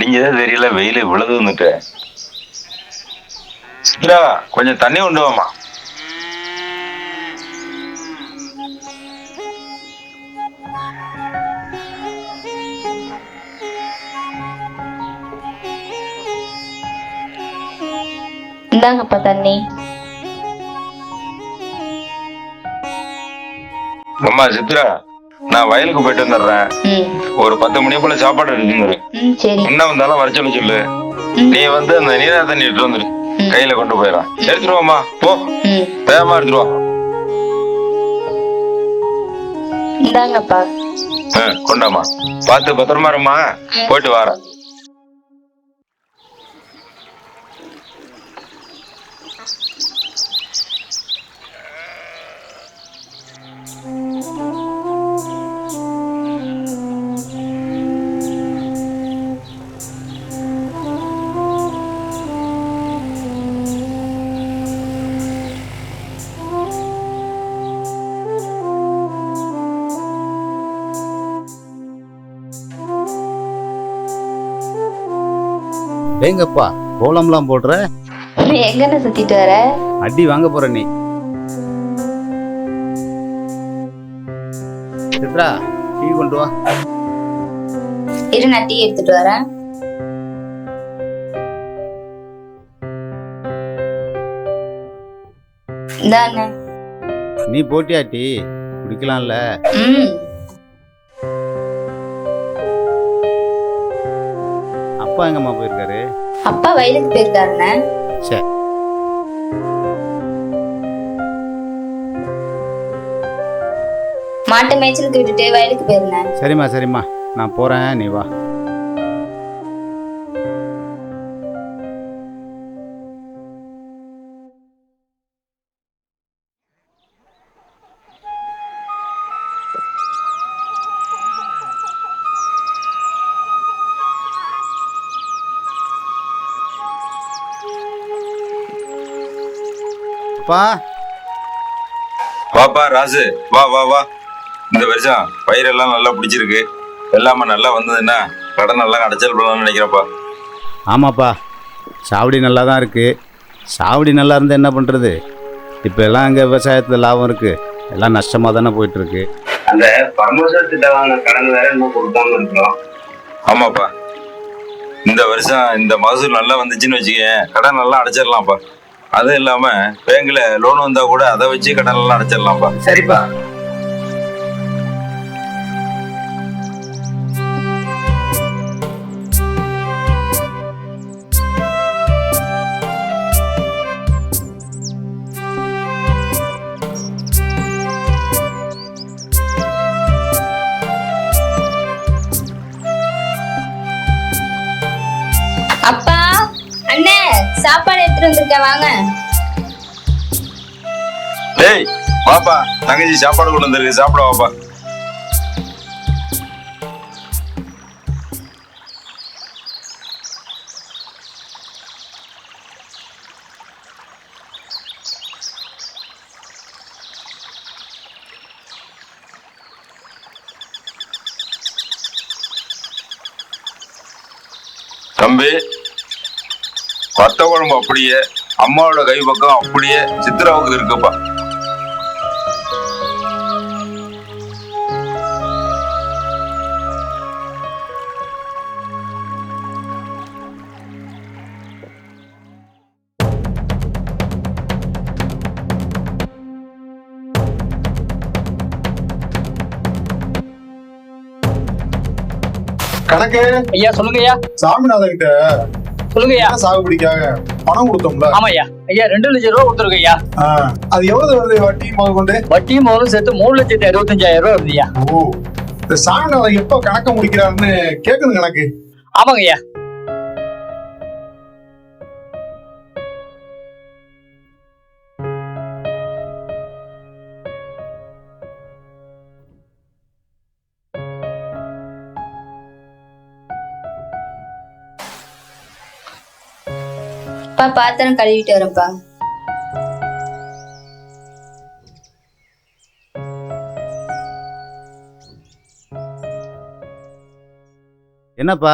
விடிஞ்சதே தெரியல, வெயில் இவ்வளவு வந்துட்டு. சித்ரா, கொஞ்சம் தண்ணி கொண்டு வாமா. இந்தாங்கப்பா தண்ணி. அம்மா சித்ரா, நான் வயலுக்கு போயிட்டு வந்துடுறேன். ஒரு 10 மணி போல சாப்பாடு எடுத்துரு. என்ன வந்தாலும் வர சொல்லு சொல்லு. நீ வந்து அந்த நீரா தண்ணி எடுத்து வந்துரு, கையில கொண்டு போயிடலாம். எடுத்துருவாமா, போ வேகமா எடுத்துருவா. இந்தாங்கப்பா. கொண்டாமா, பார்த்து பத்திரமா இருமா, போயிட்டு வாரேன். எங்கப்பா கோலம்லாம் போடுற? நீ எங்கன்னு சுத்திட்டு வர? அடி வாங்க போற நீ. சித்ரா, டீ கொண்டு வா. இரு, நான் டீ எடுத்துட்டு வரேன். இந்தாண்ணே. நீ போட்டியா டீ? குடிக்கலாம்ல? அப்பா எங்கம்மா போயிருக்காரு? அப்பா வயலுக்கு போயிருக்காருண்ணே. சரி. மாட்டு மேய்ச்சலுக்கு விட்டுட்டு வயலுக்கு போயிருந்தேன். சரிம்மா சரிம்மா, நான் போறேன், நீ வா. வாப்பா ராசு, வா வா வா. இந்த வருஷம் பயிரெல்லாம் நல்லா பிடிச்சிருக்கு. எல்லாமே நல்லா வந்ததுன்னா கடன் எல்லாம் அடைச்சல் பண்ணலாம்னு நினைக்கிறப்பா. ஆமாப்பா, சாவடி நல்லா தான் இருக்கு. சாவடி நல்லா இருந்தால் என்ன பண்ணுறது? இப்போ எல்லாம் அங்கே விவசாயத்தில் லாபம் இருக்குது, எல்லாம் நஷ்டமாக தானே போயிட்டுருக்கு. அந்த பரமோசர் திட்டவாங்க கடன் வேற இன்னும் கொடுக்காம இருக்கிறோம். ஆமாப்பா, இந்த வருஷம் இந்த மகசூல் நல்லா வந்துச்சுன்னு வச்சுக்க, கடன் நல்லா அடைச்சிடலாம்ப்பா. அதுவும் இல்லாம பேங்க்ல லோன் வந்தா கூட அதை வச்சு கடன் எல்லாம் அடைச்சிடலாம்ப்பா. சரிப்பா. அப்பா, அண்ணே, சாப்பாடு எடுத்துட்டு வந்திருக்கேன், வாங்க. டேய் வாப்பா, தங்கச்சி சாப்பாடு கொண்டு வந்திருக்கு, சாப்பிட வாப்பா. தம்பி, வத்த குழம்பு அப்படியே, அம்மாவோட கை பக்கம் அப்படியே சித்ராவுக்கு இருக்குப்பா. கணக்கு ஐயா சொல்லுங்க ஐயா. சாமிநாதன் கிட்ட சொல்லுங்க ஐயா. சாகுபடிக்காக பணம் கொடுத்தோம்ல? ஆமா ஐயா. ஐயா 2 லட்சம் ரூபாய் கொடுத்துருக்கு ஐயா. அது எவ்வளவு வருது வட்டி முதல் கொண்டு? வட்டி முதலும் சேர்த்து 3,65,000 ரூபாய் வருது ஐயா. ஓ, இந்த சாமிநாதன் எப்ப கணக்க முடிக்கிறாருன்னு கேட்கணும் கணக்கு. ஆமாங்க ஐயா. பாத்திரம் கழுவிட்டு வரப்பா. என்னப்பா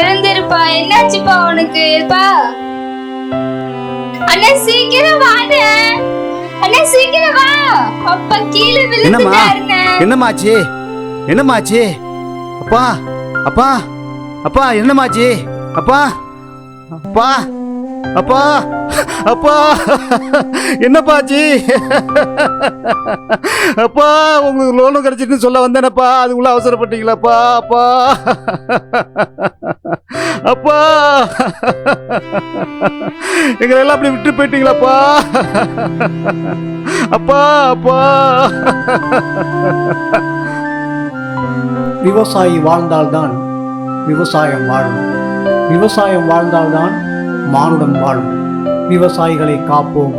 எழுந்திருப்பா. என்னாச்சுப்பா உனக்கு? பா அண்ணா, சீக்கிரம் வாண்ணே. அண்ணா, சீக்கிரம் வா. அப்பா கீழே என்னம்மா விழுந்துட்டாருண்ணே. என்னமாச்சு? என்னமாச்சு? அப்பா அப்பா அப்பா என்னமாச்சு? அப்பா அப்பா அப்பா அப்பா என்னப்பாச்சு? அப்பா உங்களுக்கு லோனு கிடைச்சிட்டுன்னு சொல்ல வந்தேனப்பா, அதுக்குள்ள அவசரப்பட்டீங்களாப்பா? அப்பா அப்பா எங்களெல்லாம் அப்படி விட்டு போயிட்டீங்களாப்பா? அப்பா அப்பா விவசாயி வாழ்ந்தால்தான் விவசாயம் வாழும். விவசாயம் வாழ்ந்தால்தான் மானுடம் வாழும். விவசாயிகளை காப்போம்,